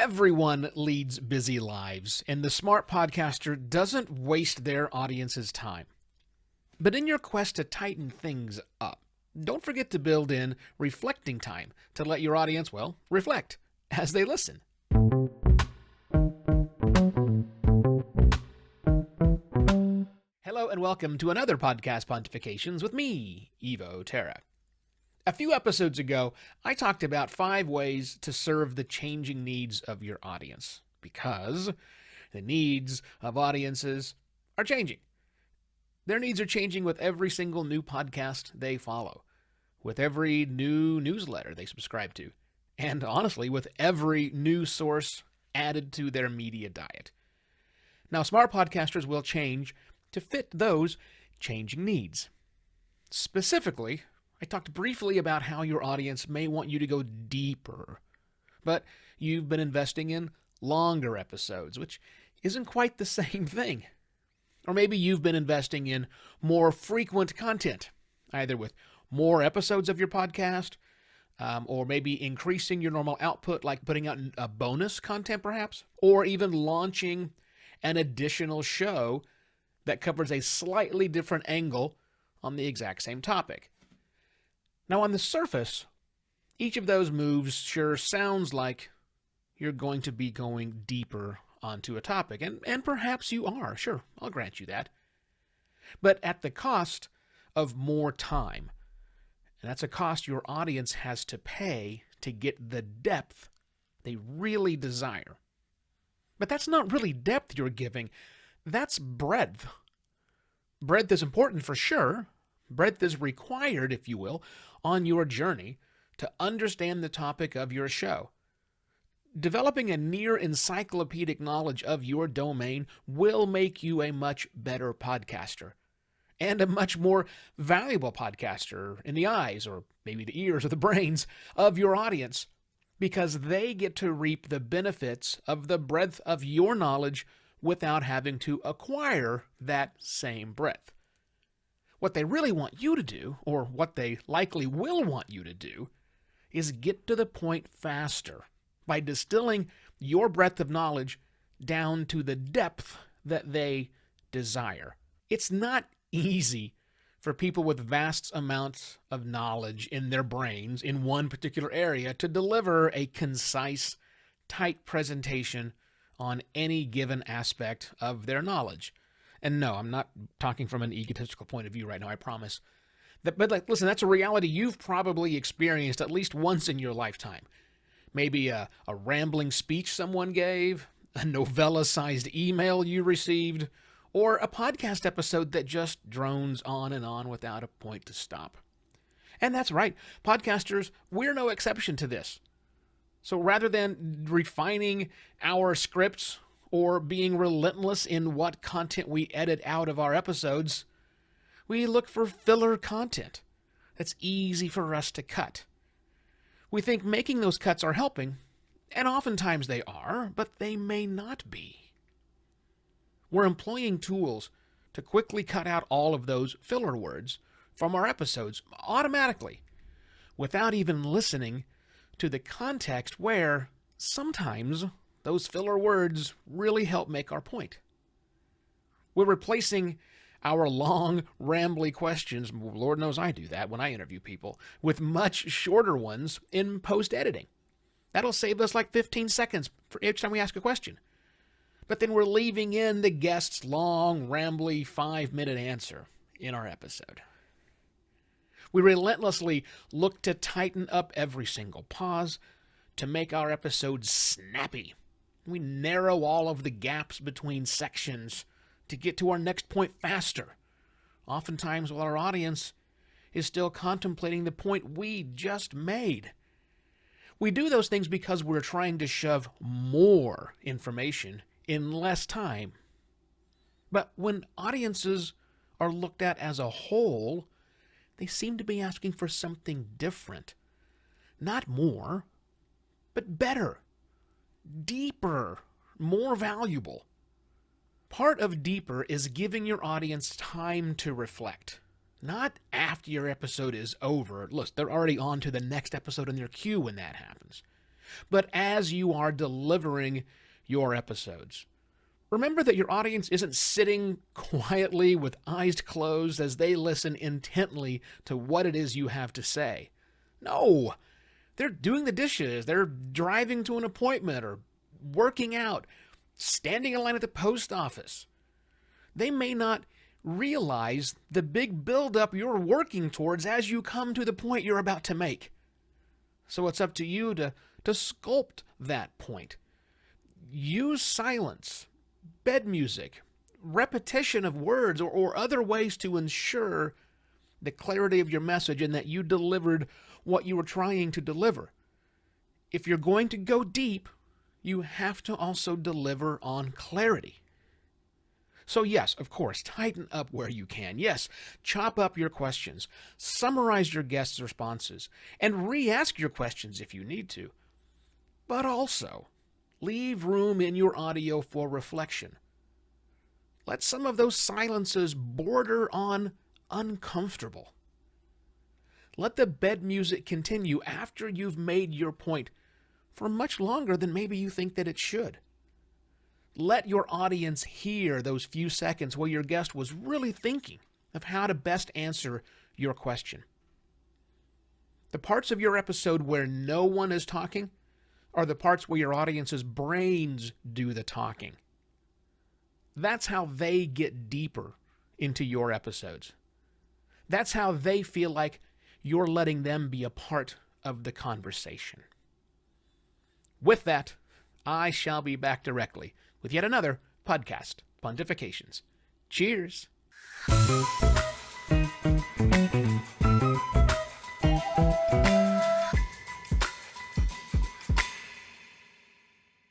Everyone leads busy lives, and the smart podcaster doesn't waste their audience's time. But in your quest to tighten things up, don't forget to build in reflecting time to let your audience, reflect as they listen. Hello and welcome to another Podcast Pontifications with me, Evo Terra. A few episodes ago, I talked about 5 ways to serve the changing needs of your audience, because the needs of audiences are changing. Their needs are changing with every single new podcast they follow, with every new newsletter they subscribe to, and honestly, with every new source added to their media diet. Now, smart podcasters will change to fit those changing needs. Specifically, I talked briefly about how your audience may want you to go deeper, but you've been investing in longer episodes, which isn't quite the same thing. Or maybe you've been investing in more frequent content, either with more episodes of your podcast, or maybe increasing your normal output, like putting out a bonus content perhaps, or even launching an additional show that covers a slightly different angle on the exact same topic. Now, on the surface, each of those moves sure sounds like you're going to be going deeper onto a topic, and perhaps you are, sure, I'll grant you that. But at the cost of more time, and that's a cost your audience has to pay to get the depth they really desire. But that's not really depth you're giving, that's breadth. Breadth is important for sure. Breadth is required, if you will, on your journey to understand the topic of your show. Developing a near encyclopedic knowledge of your domain will make you a much better podcaster, and a much more valuable podcaster in the eyes, or maybe the ears or the brains, of your audience, because they get to reap the benefits of the breadth of your knowledge without having to acquire that same breadth. What they really want you to do, or what they likely will want you to do, is get to the point faster by distilling your breadth of knowledge down to the depth that they desire. It's not easy for people with vast amounts of knowledge in their brains in one particular area to deliver a concise, tight presentation on any given aspect of their knowledge. And no, I'm not talking from an egotistical point of view right now, I promise. But listen, that's a reality you've probably experienced at least once in your lifetime. Maybe a rambling speech someone gave, a novella-sized email you received, or a podcast episode that just drones on and on without a point to stop. And that's right, podcasters, we're no exception to this. So rather than refining our scripts or being relentless in what content we edit out of our episodes, we look for filler content that's easy for us to cut. We think making those cuts are helping, and oftentimes they are, but they may not be. We're employing tools to quickly cut out all of those filler words from our episodes automatically, without even listening to the context where sometimes those filler words really help make our point. We're replacing our long, rambly questions, Lord knows I do that when I interview people, with much shorter ones in post-editing. That'll save us like 15 seconds for each time we ask a question. But then we're leaving in the guest's long, rambly 5-minute answer in our episode. We relentlessly look to tighten up every single pause to make our episodes snappy. We narrow all of the gaps between sections to get to our next point faster, oftentimes while our audience is still contemplating the point we just made. We do those things because we're trying to shove more information in less time. But when audiences are looked at as a whole, they seem to be asking for something different. Not more, but better, deeper, more valuable. Part of deeper is giving your audience time to reflect. Not after your episode is over. Look, they're already on to the next episode in their queue when that happens. but as you are delivering your episodes. Remember that your audience isn't sitting quietly with eyes closed as they listen intently to what it is you have to say. No, they're doing the dishes, they're driving to an appointment or working out, standing in line at the post office. They may not realize the big buildup you're working towards as you come to the point you're about to make. So it's up to you to sculpt that point. Use silence, bed music, repetition of words, or other ways to ensure the clarity of your message and that you delivered what you were trying to deliver. If you're going to go deep, you have to also deliver on clarity. So yes, of course, tighten up where you can. Yes, chop up your questions, summarize your guests' responses, and re-ask your questions if you need to. But also, leave room in your audio for reflection. Let some of those silences border on uncomfortable. Let the bed music continue after you've made your point for much longer than maybe you think that it should. Let your audience hear those few seconds where your guest was really thinking of how to best answer your question. The parts of your episode where no one is talking are the parts where your audience's brains do the talking. That's how they get deeper into your episodes. That's how they feel like you're letting them be a part of the conversation. With that, I shall be back directly with yet another podcast, Pontifications. Cheers!